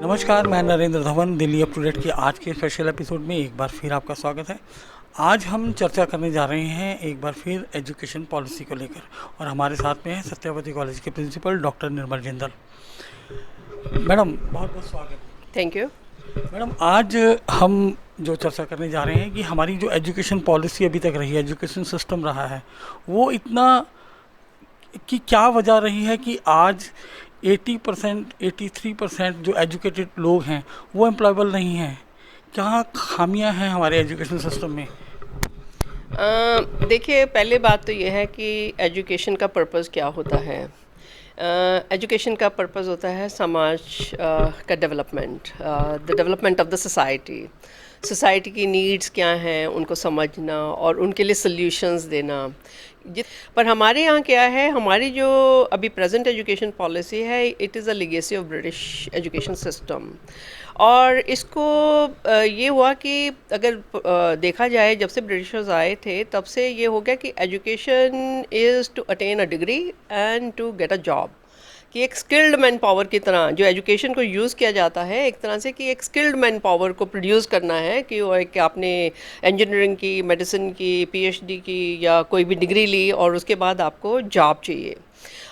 नमस्कार, मैं Narendra Dhawan. Delhi up to date की आज के स्पेशल एपिसोड में एक बार फिर आपका स्वागत है। आज हम चर्चा करने जा रहे हैं एक बार फिर एजुकेशन पॉलिसी को लेकर, और हमारे साथ में है सत्यवती कॉलेज के प्रिंसिपल डॉक्टर निर्मल जिंदल। मैडम, बहुत बहुत स्वागत। Thank you. मैडम, आज हम जो चर्चा करने जा रहे हैं कि हमारी जो एजुकेशन पॉलिसी अभी तक रही है, एजुकेशन सिस्टम रहा है, वो इतना कि क्या वजह रही है कि आज 80% 83% जो एजुकेटेड लोग हैं वो एम्प्लॉयबल नहीं हैं। क्या खामियां हैं हमारे एजुकेशन सिस्टम में? देखिए, पहले बात तो ये है कि एजुकेशन का पर्पस क्या होता है। एजुकेशन का पर्पस होता है समाज का development, the development of the society की नीड्स क्या हैं उनको समझना और उनके लिए सल्यूशंस देना। पर हमारे यहाँ क्या है, हमारी जो अभी प्रेजेंट एजुकेशन पॉलिसी है, it is a legacy of British education system. और इसको ये हुआ कि अगर देखा जाए, जब से ब्रिटिशर्स आए थे तब से ये हो गया कि education is to attain a degree and to get a job. कि एक स्किल्ड मैन पावर की तरह जो एजुकेशन को यूज़ किया जाता है एक तरह से, कि एक स्किल्ड मैन पावर को प्रोड्यूस करना है कि वो एक आपने इंजीनियरिंग की, मेडिसिन की, पीएचडी की या कोई भी डिग्री ली और उसके बाद आपको जॉब चाहिए।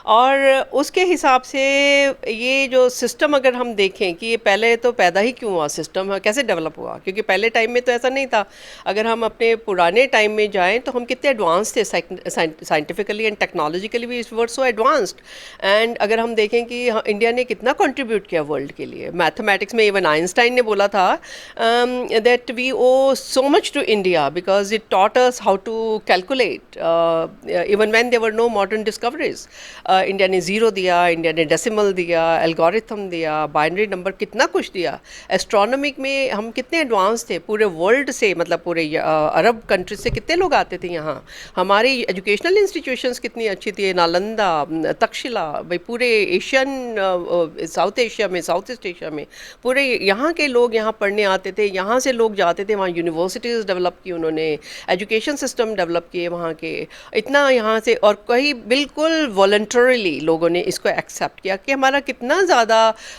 और उसके हिसाब से ये जो सिस्टम अगर हम देखें कि ये पहले तो पैदा ही क्यों हुआ, सिस्टम कैसे डेवलप हुआ, क्योंकि पहले टाइम में तो ऐसा नहीं था। अगर हम अपने पुराने टाइम में जाएं तो हम कितने एडवांस थे साइंटिफिकली एंड टेक्नोलॉजिकली भी, वर सो एडवांस्ड। एंड अगर हम देखें कि इंडिया ने कितना कंट्रीब्यूट किया वर्ल्ड के लिए मैथमेटिक्स में। इवन आइंस्टाइन ने बोला था that we owe so much to India because it taught us how to calculate even when there were no modern discoveries. India ने ज़ीरो दिया, इंडिया ने डेसिमल दिया, एल्गोरिथम दिया, बाइनरी नंबर, कितना कुछ दिया। एस्ट्रोनॉमिक में हम कितने एडवांस थे पूरे वर्ल्ड से, मतलब पूरे अरब कंट्रीज से कितने लोग आते थे यहाँ। हमारी एजुकेशनल इंस्टीट्यूशंस कितनी अच्छी थी, नालंदा, तक्षशिला, भाई पूरे एशियन, साउथ एशिया में, साउथ ईस्ट एशिया में पूरे यहाँ के लोग यहाँ पढ़ने आते थे, यहाँ से लोग जाते थे वहाँ। यूनिवर्सिटीज़ डेवलप की उन्होंने, एजुकेशन सिस्टम डेवलप किए वहाँ के, इतना यहाँ से। और कहीं बिल्कुल वॉलंटरीली लोगों ने इसको एक्सेप्ट किया कि हमारा कितना ज़्यादा।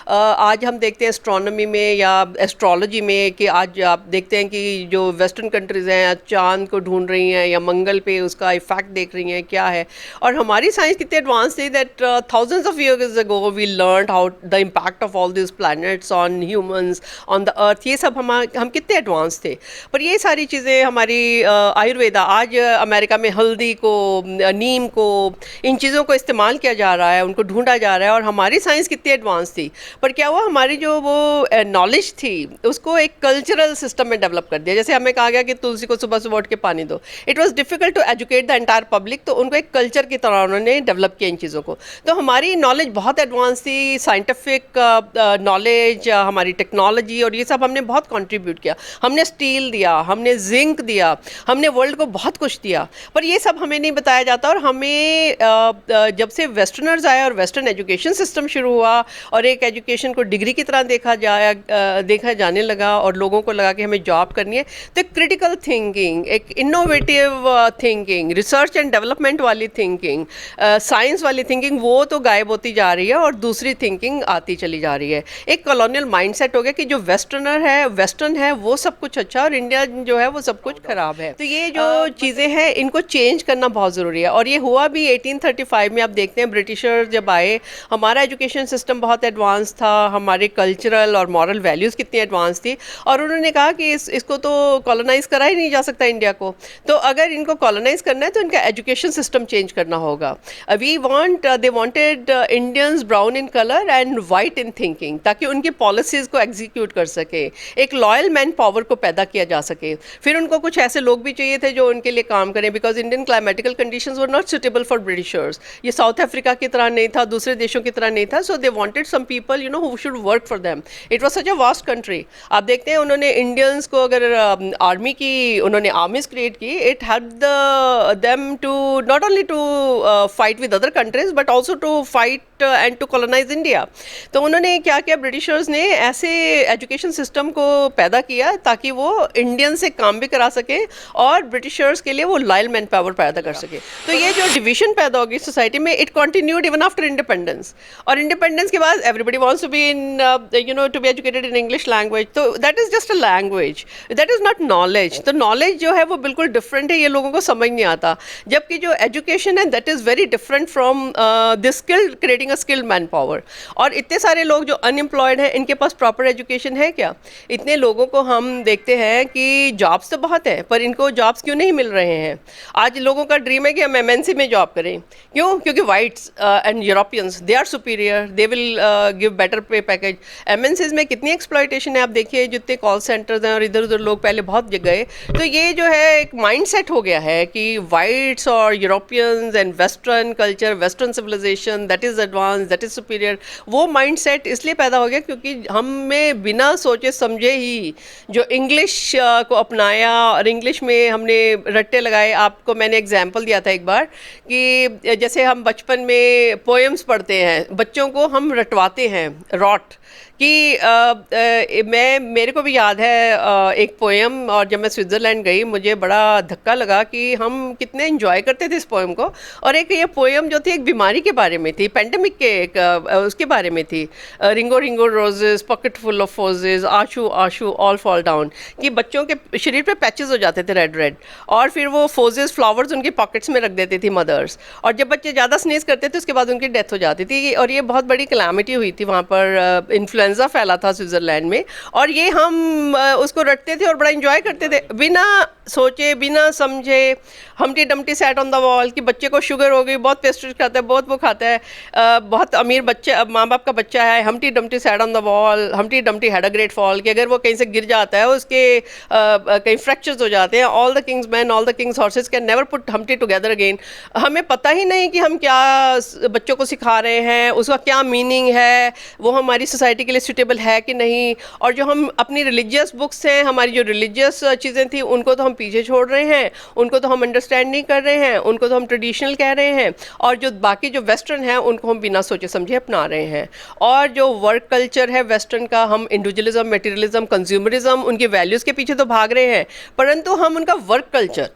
आज हम देखते हैं एस्ट्रोनॉमी में या एस्ट्रोलॉजी में कि आज आप देखते हैं कि जो वेस्टर्न कंट्रीज़ हैं चांद को ढूंढ रही हैं या मंगल पे उसका इफेक्ट देख रही हैं क्या है। और हमारी साइंस कितनी एडवांस थी that thousands of years ago we learned how the impact of all this planets on humans, on the earth. ये सब हम कितने एडवांस थे। पर ये सारी चीज़ें हमारी आयुर्वेदा, आज अमेरिका में हल्दी को, नीम को, इन चीज़ों को इस्तेमाल किया जा रहा है, उनको ढूंढा जा रहा है। और हमारी साइंस कितनी एडवांस थी, पर क्या हुआ, हमारी जो वो नॉलेज थी उसको एक कल्चरल सिस्टम में डेवलप कर दिया। जैसे हमें कहा गया कि तुलसी को सुबह सुबह उठ के पानी दो। It was difficult to educate the entire public, तो उनको एक कल्चर की तरह उन्होंने डेवलप किया इन चीज़ों को। तो हमारी नॉलेज बहुत एडवांस थी, साइंटिफिक नॉलेज, हमारी टेक्नोलॉजी, और ये सब हमने बहुत कॉन्ट्रीब्यूट किया। हमने स्टील दिया, हमने जिंक दिया, हमने वर्ल्ड को बहुत कुछ दिया। पर ये सब हमें नहीं बताया जाता। और हमें जब से वेस्टर्नर्स आए और वेस्टर्न एजुकेशन सिस्टम शुरू हुआ और एक एजुकेशन को डिग्री की तरह देखा जाने लगा और लोगों को लगा कि हमें जॉब करनी है, तो क्रिटिकल थिंकिंग, एक innovative thinking, research and development वाली थिंकिंग, साइंस वाली थिंकिंग, वो तो गायब होती जा रही है और दूसरी थिंकिंग आती चली जा रही है। एक कॉलोनियल माइंडसेट हो गया कि जो वेस्टर्न है वो सब कुछ अच्छा और इंडिया जो है वो सब कुछ खराब है। तो ये जो चीज़ें हैं इनको चेंज करना बहुत ज़रूरी है। और ये हुआ भी 1835 में। आप देखते हैं ब्रिटिशर जब आए, हमारा एजुकेशन सिस्टम बहुत एडवांस था, हमारे कल्चरल और मॉरल वैल्यूज़ कितनी एडवांस थी। और उन्होंने कहा कि इसको तो कॉलोनाइज करा ही नहीं जा सकता इंडिया को, तो अगर इनको कॉलोनाइज करना है तो इनका एजुकेशन सिस्टम चेंज करना होगा। They wanted Indians brown in colour and white in thinking, ताकि उनकी पॉलिसीज़ को एग्जीक्यूट कर सके, एक लॉयल मैन पावर को पैदा किया जा सके। फिर उनको कुछ ऐसे लोग भी चाहिए थे जो उनके लिए काम करें, because Indian climatical conditions were not suitable for Britishers. ये साउथ अफ्रीका की तरह नहीं था, दूसरे देशों की तरह नहीं था। So they wanted some people who should work for them. It was such a vast country. आप देखते हैं उन्होंने इंडियंस को, अगर आर्मी की उन्होंने आर्मीज क्रिएट की, it helped them to not only to fight with other countries but also to fight and to colonize India. तो उन्होंने क्या किया, ब्रिटिशर्स ने ऐसे एजुकेशन सिस्टम को पैदा किया ताकि वो इंडियन से काम भी करा सके और ब्रिटिशर्स के लिए वो लॉयल मैन पावर पैदा कर सके। तो ये जो डिवीजन पैदा होगी सोसाइटी में, it continued even after independence. और independence के बाद everybody wants to be in to be educated in English language. तो that is just a language, that is not knowledge. तो knowledge जो है वो बिल्कुल different है, ये लोगों को समझ नहीं आता. जबकि जो education है that is very different from the skill, creating a skilled manpower. और इतने सारे लोग जो unemployed हैं, इनके पास proper education है क्या? इतने लोगों को हम देखते हैं कि जॉब्स तो बहुत है, पर इनको जॉब्स क्यों नहीं मिल रहे हैं? आज लोगों का ड्रीम है कि हम एमएनसी में जॉब करें. क्यों? क्योंकि whites and Europeans they are superior, they will give better pay package. MNCs में कितनी एक्सप्लॉयटेशन है आप देखिए, जितने कॉल सेंटर्स हैं और इधर उधर लोग पहले बहुत गए. तो ये जो है एक माइंड सेट हो गया है कि वाइट्स और Europeans and western culture, western civilization that is advance, that is superior. वो माइंड सेट इसलिए पैदा हो गया क्योंकि हमें बिना सोचे समझे ही जो इंग्लिश को अपनाया और इंग्लिश में हमने रट्टे लगाए. आपको मैंने एग्जाम्पल दिया था एक बार कि जैसे हम बचपन में पोएम्स पढ़ते हैं, बच्चों को हम रटवाते हैं रॉट कि मेरे को भी याद है एक पोएम. और जब मैं स्विट्ज़रलैंड गई मुझे बड़ा धक्का लगा कि हम कितने एंजॉय करते थे इस पोएम को. और एक ये पोएम जो थी एक बीमारी के बारे में थी, पेंडेमिक के एक उसके बारे में थी. Ringa ringa roses pocket full of posies, ashes ashes all fall down. कि बच्चों के शरीर पे पैचेस हो जाते थे रेड रेड, और फिर वो फोजेस फ्लावर्स उनकी पॉकेट्स में रख देती थी मदर्स. और जब बच्चे ज़्यादा स्नीज करते थे उसके बाद उनकी डेथ हो जाती थी. और ये बहुत बड़ी कैलामिटी हुई थी वहाँ पर, इन्फ्लुएंजा फैला था स्विट्ज़रलैंड में. और ये हम उसको रटते थे और बड़ा एंजॉय करते थे बिना सोचे बिना समझे. हमटी Dumpty sat on the wall कि बच्चे को शुगर हो गई, बहुत पेस्ट्रीज खाता है, बहुत वो खाता है, बहुत अमीर बच्चे माँ बाप का बच्चा है. हमटी Dumpty sat on the wall, हमटी Dumpty had a great fall. कि अगर वो कहीं से गिर जाता है उसके कहीं फ्रैक्चर्स हो जाते हैं. All the Kings man, all the Kings horses can never put हमटी together again. हमें पता ही नहीं कि हम क्या बच्चों को सिखा रहे हैं, उसका क्या मीनिंग है, वो हमारी सोसाइटी के लिए सूटेबल है कि नहीं. और जो हम अपनी रिलीजियस बुक्स हैं, हमारी जो रिलीजियस चीज़ें थी, उनको तो हम पीछे छोड़ रहे हैं, उनको तो हम अंडरस्टैंड नहीं कर रहे हैं, उनको तो हम ट्रेडिशनल कह रहे हैं. और जो बाकी जो वेस्टर्न है उनको हम बिना सोचे समझे अपना रहे हैं. और जो वर्क कल्चर है वेस्टर्न का, हम इंडिविजुअलिज्म, मटेरियलिज्म, कंज्यूमरिज्म, उनकी वैल्यूज़ के पीछे तो भाग रहे हैं, परंतु हम उनका वर्क कल्चर,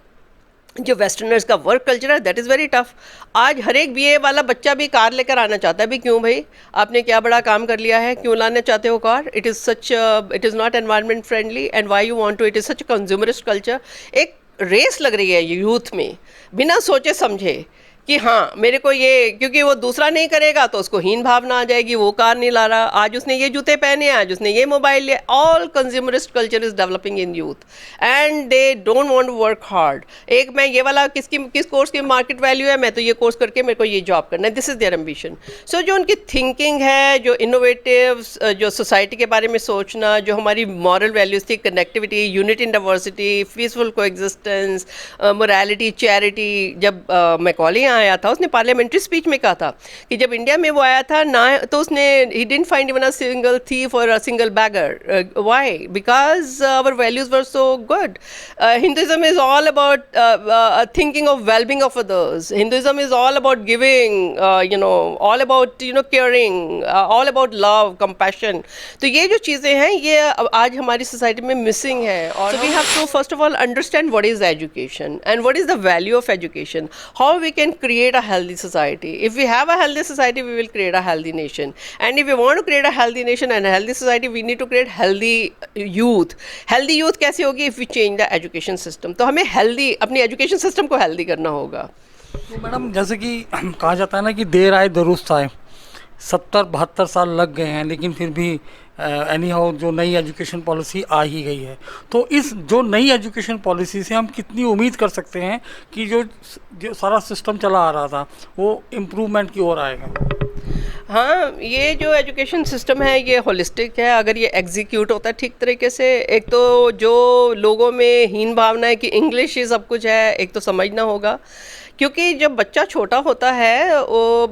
जो वेस्टर्नर्स का वर्क कल्चर है दैट इज़ वेरी टफ. आज हर एक बीए वाला बच्चा भी कार लेकर आना चाहता है. भी क्यों भाई, आपने क्या बड़ा काम कर लिया है, क्यों लाना चाहते हो car? It is not environment friendly and why you want to. It is such consumerist culture. एक रेस लग रही है यूथ में बिना सोचे समझे कि हाँ मेरे को ये, क्योंकि वो दूसरा नहीं करेगा तो उसको हीन भावना आ जाएगी, वो कार नहीं ला रहा, आज उसने ये जूते पहने, आज उसने ये मोबाइल लिया. All consumerist culture is developing in youth and they don't want to work hard. एक मैं ये वाला किस कोर्स की मार्केट वैल्यू है, मैं तो ये कोर्स करके मेरे को ये जॉब करना है, दिस इज़ देयर एम्बिशन. सो जो उनकी थिंकिंग है, जो इनोवेटिव, जो सोसाइटी के बारे में सोचना, जो हमारी मॉरल वैल्यूज़ थी, connectivity, unity in diversity, peaceful coexistence, morality, charity. जब मैकॉले आया था उसने पार्लियामेंट्री स्पीच में कहा था कि जब इंडिया में वो आया था ना, तो उसने ही didn't find even a single thief और a single beggar. Why? Because our values were so good. Hinduism is all about thinking of wellbeing of others. Hinduism is all about giving, all about caring, all about love, compassion. तो ये जो चीज़ें हैं ये आज हमारी society में missing है. और we have to first of all understand what is education and what is the value of education, how we can create a healthy society. If we have a healthy society, we will create a healthy nation. And if we want to create a healthy nation and a healthy society, we need to create healthy youth. Healthy youth कैसे होगी? If we change the education system. तो हमें healthy, अपनी education system को healthy करना होगा. तो madam जैसे कि कहा जाता है ना कि देर आए दुरुस्त आए, 70-72 साल लग गए हैं, लेकिन फिर भी एनी हाउ जो नई एजुकेशन पॉलिसी आ ही गई है. तो इस जो नई एजुकेशन पॉलिसी से हम कितनी उम्मीद कर सकते हैं कि जो सारा सिस्टम चला आ रहा था वो इम्प्रूवमेंट की ओर आएगा? हाँ, ये जो एजुकेशन सिस्टम है ये होलिस्टिक है. अगर ये एग्जीक्यूट होता है ठीक तरीके से, एक तो जो लोगों में हीन भावना है कि इंग्लिश ही सब कुछ है, एक तो समझना होगा. क्योंकि जब बच्चा छोटा होता है वो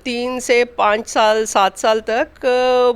3 से 5 साल 7 साल तक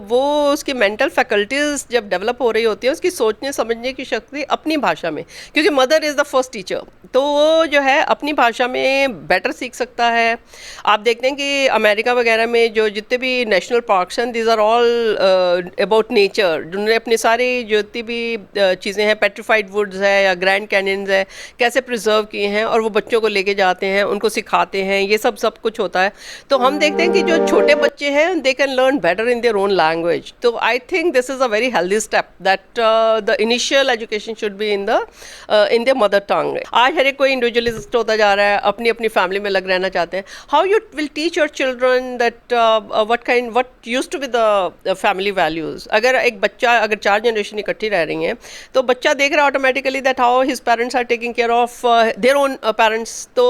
वो उसकी मेंटल फैकल्टीज़ जब डेवलप हो रही होती है, उसकी सोचने समझने की शक्ति अपनी भाषा में, क्योंकि mother is the first teacher, तो वो जो है अपनी भाषा में बेटर सीख सकता है. आप देखते हैं कि अमेरिका वगैरह में जो जितने भी नेशनल पार्क्स हैं, these are all about nature. जिन्होंने अपनी सारी जितनी भी चीज़ें हैं, पेट्रीफाइड वुड्स है या ग्रैंड कैनियंस है, कैसे प्रिजर्व किए हैं और वो बच्चों को लेके जाते हैं, उनको सिखाते हैं, ये सब कुछ होता है। तो हम देखते हैं कि जो छोटे बच्चे हैं they can learn better in their own language. तो I think this is a very healthy step that the initial education should be in the mother tongue. आज हर एक कोई इंडिविजुअलिस्ट होता जा रहा है, अपनी अपनी फैमिली में लग रहना चाहते हैं। How you will teach your children that what used to be the family values. अगर एक बच्चा, अगर 4 जनरेशन इकट्ठी रह रही हैं, तो बच्चा देख रहा है automatically that how his parents are taking care of their own parents. तो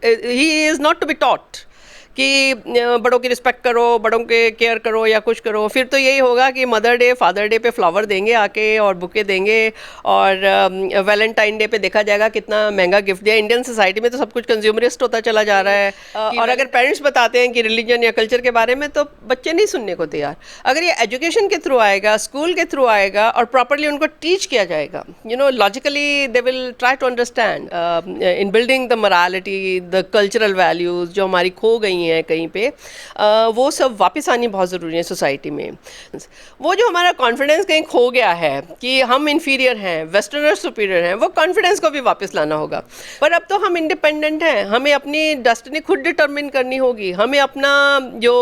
he is not to be taught कि बड़ों की रिस्पेक्ट करो, बड़ों के केयर करो या कुछ करो। फिर तो यही होगा कि मदर डे, फादर डे पे फ्लावर देंगे आके और बुके देंगे, और वैलेंटाइन डे पे देखा जाएगा कितना महंगा गिफ्ट दिया। इंडियन सोसाइटी में तो सब कुछ कंज्यूमरिस्ट होता चला जा रहा है। और अगर पेरेंट्स बताते हैं कि रिलीजन या कल्चर के बारे में, तो बच्चे नहीं सुनने को तैयार। अगर ये एजुकेशन के थ्रू आएगा, स्कूल के थ्रू आएगा और प्रॉपरली उनको टीच किया जाएगा, logically they will try to understand in building the morality, the cultural values जो हमारी खो गई हैं कहीं पे, वो सब वापस आनी बहुत ज़रूरी है सोसाइटी में। वो जो हमारा कॉन्फिडेंस कहीं खो गया है कि हम इन्फीरियर हैं, वेस्टर्नर सुपीरियर हैं, वो कॉन्फिडेंस को भी वापस लाना होगा। पर अब तो हम इंडिपेंडेंट हैं, हमें अपनी डेस्टिनी खुद डिटरमिन करनी होगी, हमें अपना जो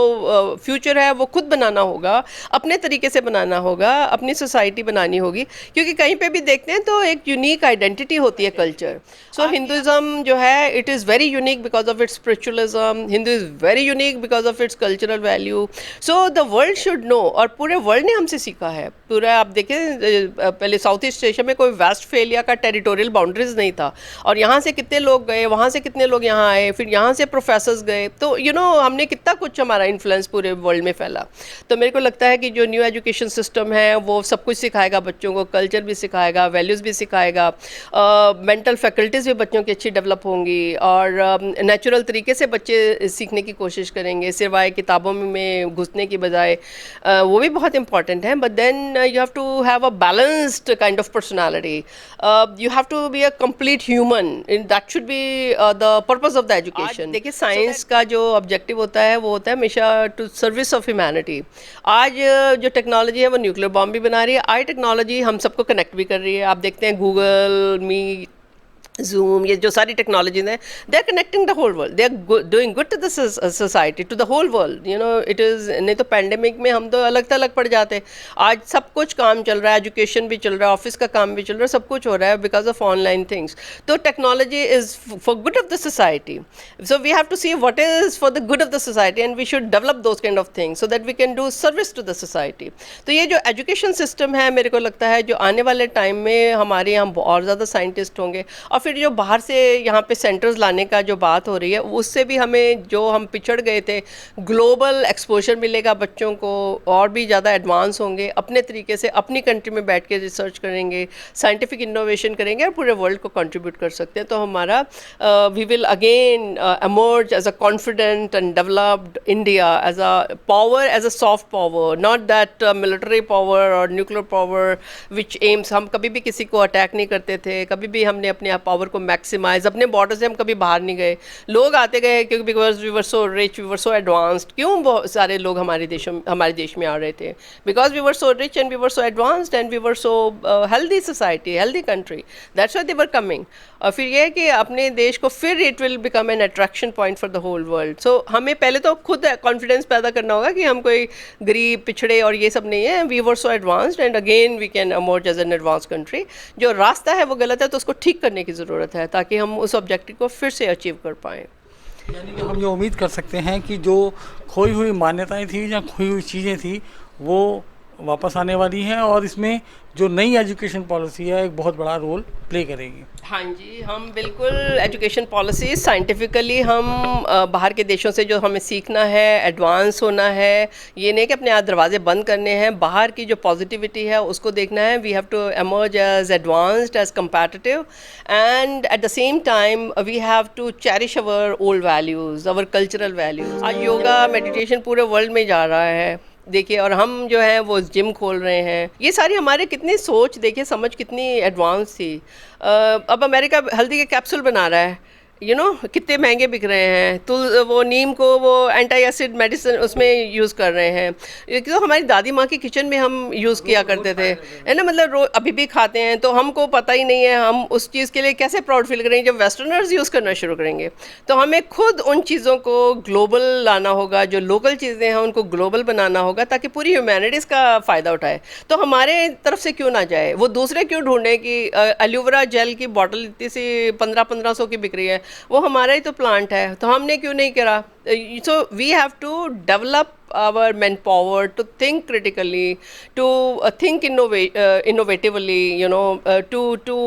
फ्यूचर है वो खुद बनाना होगा, अपने तरीके से बनाना होगा, अपनी सोसाइटी बनानी होगी। क्योंकि कहीं पे भी देखते हैं तो एक यूनिक आइडेंटिटी होती है कल्चर। सो हिंदुज़म जो है, it is very unique because of its spiritualism. Hindu is very unique because of its cultural value. So the world should know, और पूरे वर्ल्ड ने हमसे सीखा है। पूरा आप देखें, पहले साउथ ईस्ट एशिया में कोई वेस्टफेलिया का टेरिटोरियल बाउंड्रीज नहीं था, और यहाँ से कितने लोग गए, वहाँ से कितने लोग यहाँ आए, फिर यहाँ से प्रोफेसर्स गए। तो हमने कितना कुछ, हमारा इन्फ्लुएंस पूरे वर्ल्ड में फैला। तो मेरे को लगता है कि जो न्यू एजुकेशन सिस्टम है वो सब कुछ सिखाएगा बच्चों को, कल्चर भी सिखाएगा, वैल्यूज़ भी सिखाएगा, मेंटल फैकल्टीज़ भी बच्चों की अच्छी डेवलप होंगी, और नेचुरल तरीके से बच्चे सीखने की कोशिश करेंगे, सिवाय किताबों में घुसने की बजाय। वो भी बहुत इंपॉर्टेंट है। But then you have to have a balanced kind of personality. You have to be a complete human, that should be the purpose of the education. देखिए, साइंस का जो ऑब्जेक्टिव होता है वो होता है हमेशा टू सर्विस ऑफ ह्यूमैनिटी। आज जो टेक्नोलॉजी है वो न्यूक्लियर बॉम्ब भी बना रही है। आई टेक्नोलॉजी हम सबको कनेक्ट भी कर रही है। आप देखते हैं गूगल मीट, Zoom, ये जो सारी टेक्नोलॉजीज हैं, they are connecting the whole world, they are doing good to the society, to the whole world. It is, नहीं तो पैंडेमिक में हम तो अलग थलग पड़ जाते। आज सब कुछ काम चल रहा है, एजुकेशन भी चल रहा है, ऑफिस का काम भी चल रहा है, सब कुछ हो रहा है बिकॉज ऑफ ऑनलाइन थिंग्स। तो technology is for good of the society. So we have to see what is for the good of the society, and we should develop those kind of things so that we can do service to the society. तो ये जो education system है, मेरे को लगता है जो आने वाले टाइम में हमारे यहाँ और ज़्यादा साइंटिस्ट होंगे, और फिर जो बाहर से यहाँ पे सेंटर्स लाने का जो बात हो रही है, उससे भी हमें, जो हम पिछड़ गए थे, ग्लोबल एक्सपोजर मिलेगा बच्चों को, और भी ज़्यादा एडवांस होंगे, अपने तरीके से अपनी कंट्री में बैठ के रिसर्च करेंगे, साइंटिफिक इनोवेशन करेंगे, और पूरे वर्ल्ड को कंट्रीब्यूट कर सकते हैं। तो हमारा we will again emerge as a confident and developed India, as a power, as a soft power, not that military power और न्यूक्लियर पावर विच एम्स। हम कभी भी किसी को अटैक नहीं करते थे, कभी भी हमने अपने पावर को मैक्सिमाइज, अपने बॉर्डर से हम कभी बाहर नहीं गए। लोग आते गए क्योंकि because we were so rich, we were so advanced. क्यों बहुत सारे लोग हमारे देश में आ रहे थे? Because we were so rich and we were so advanced and we were so healthy society, healthy country, that's why they were coming. और फिर ये है कि अपने देश को, फिर it will become an attraction point for the whole world. So हमें पहले तो खुद कॉन्फिडेंस पैदा करना होगा कि हम कोई गरीब, पिछड़े और ये सब नहीं है। We were so advanced and again we can emerge as an advance country. जो रास्ता है वो गलत है, तो उसको ठीक करने की ज़रूरत है ताकि हम उस ऑब्जेक्टिव को फिर से अचीव कर पाएँ। यानी कि हम ये उम्मीद कर सकते हैं कि जो खोई हुई मान्यताएं थी या खोई हुई चीज़ें थी वो वापस आने वाली हैं, और इसमें जो नई एजुकेशन पॉलिसी है एक बहुत बड़ा रोल प्ले करेगी। हाँ जी, हम बिल्कुल एजुकेशन पॉलिसी साइंटिफिकली हम बाहर के देशों से जो हमें सीखना है, एडवांस होना है, ये नहीं कि अपने आप दरवाजे बंद करने हैं। बाहर की जो पॉजिटिविटी है उसको देखना है। We have to emerge as advanced, as competitive, and at the same time we have to cherish our old values, our cultural values. आज योगा, मेडिटेशन पूरे वर्ल्ड में जा रहा है, देखिए, और हम जो है वो जिम खोल रहे हैं। ये सारी हमारे कितनी सोच, देखिए समझ कितनी एडवांस थी। अब अमेरिका हल्दी के कैप्सूल बना रहा है, कितने महंगे बिक रहे हैं। तो वो नीम को वो एंटी एसिड मेडिसिन उसमें यूज़ कर रहे हैं। ये तो हमारी दादी माँ की किचन में हम यूज़ किया करते थे, है ना, मतलब अभी भी खाते हैं। तो हमको पता ही नहीं है हम उस चीज़ के लिए कैसे प्राउड फील करेंगे जब वेस्टर्नर्स यूज़ करना शुरू करेंगे। तो हमें खुद उन चीज़ों को ग्लोबल लाना होगा, जो लोकल चीज़ें हैं उनको ग्लोबल बनाना होगा, ताकि पूरी ह्यूमैनिटी इसका फ़ायदा उठाए। तो हमारे तरफ से क्यों ना जाए, वो दूसरे क्यों ढूंढें कि एलोवेरा जेल की बॉटल इतनी सी 1500 की बिक रही है, वो हमारा ही तो प्लांट है, तो हमने क्यों नहीं करा। So we have to develop our manpower to think critically, to innovatively, to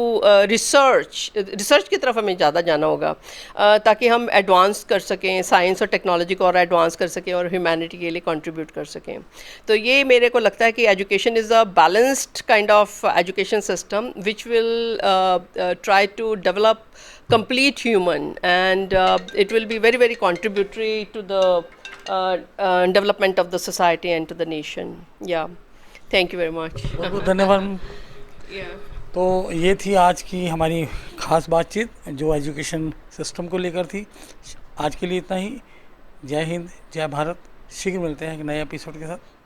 research की तरफ हमें ज़्यादा जाना होगा, ताकि हम एडवांस कर सकें, साइंस और टेक्नोलॉजी को और एडवांस कर सकें और ह्यूमैनिटी के लिए कंट्रीब्यूट कर सकें। तो ये मेरे को लगता है कि education is a balanced kind of education system which will try to develop complete human, and it will be very, very contributory to the development of the society and to the nation. Yeah, thank you very much. बहुत बहुत धन्यवाद। Yeah. तो ये थी आज की हमारी खास बातचीत जो एजुकेशन सिस्टम को लेकर थी। आज के लिए इतना ही। जय हिंद, जय भारत। शीघ्र मिलते हैं एक नए एपिसोड के साथ।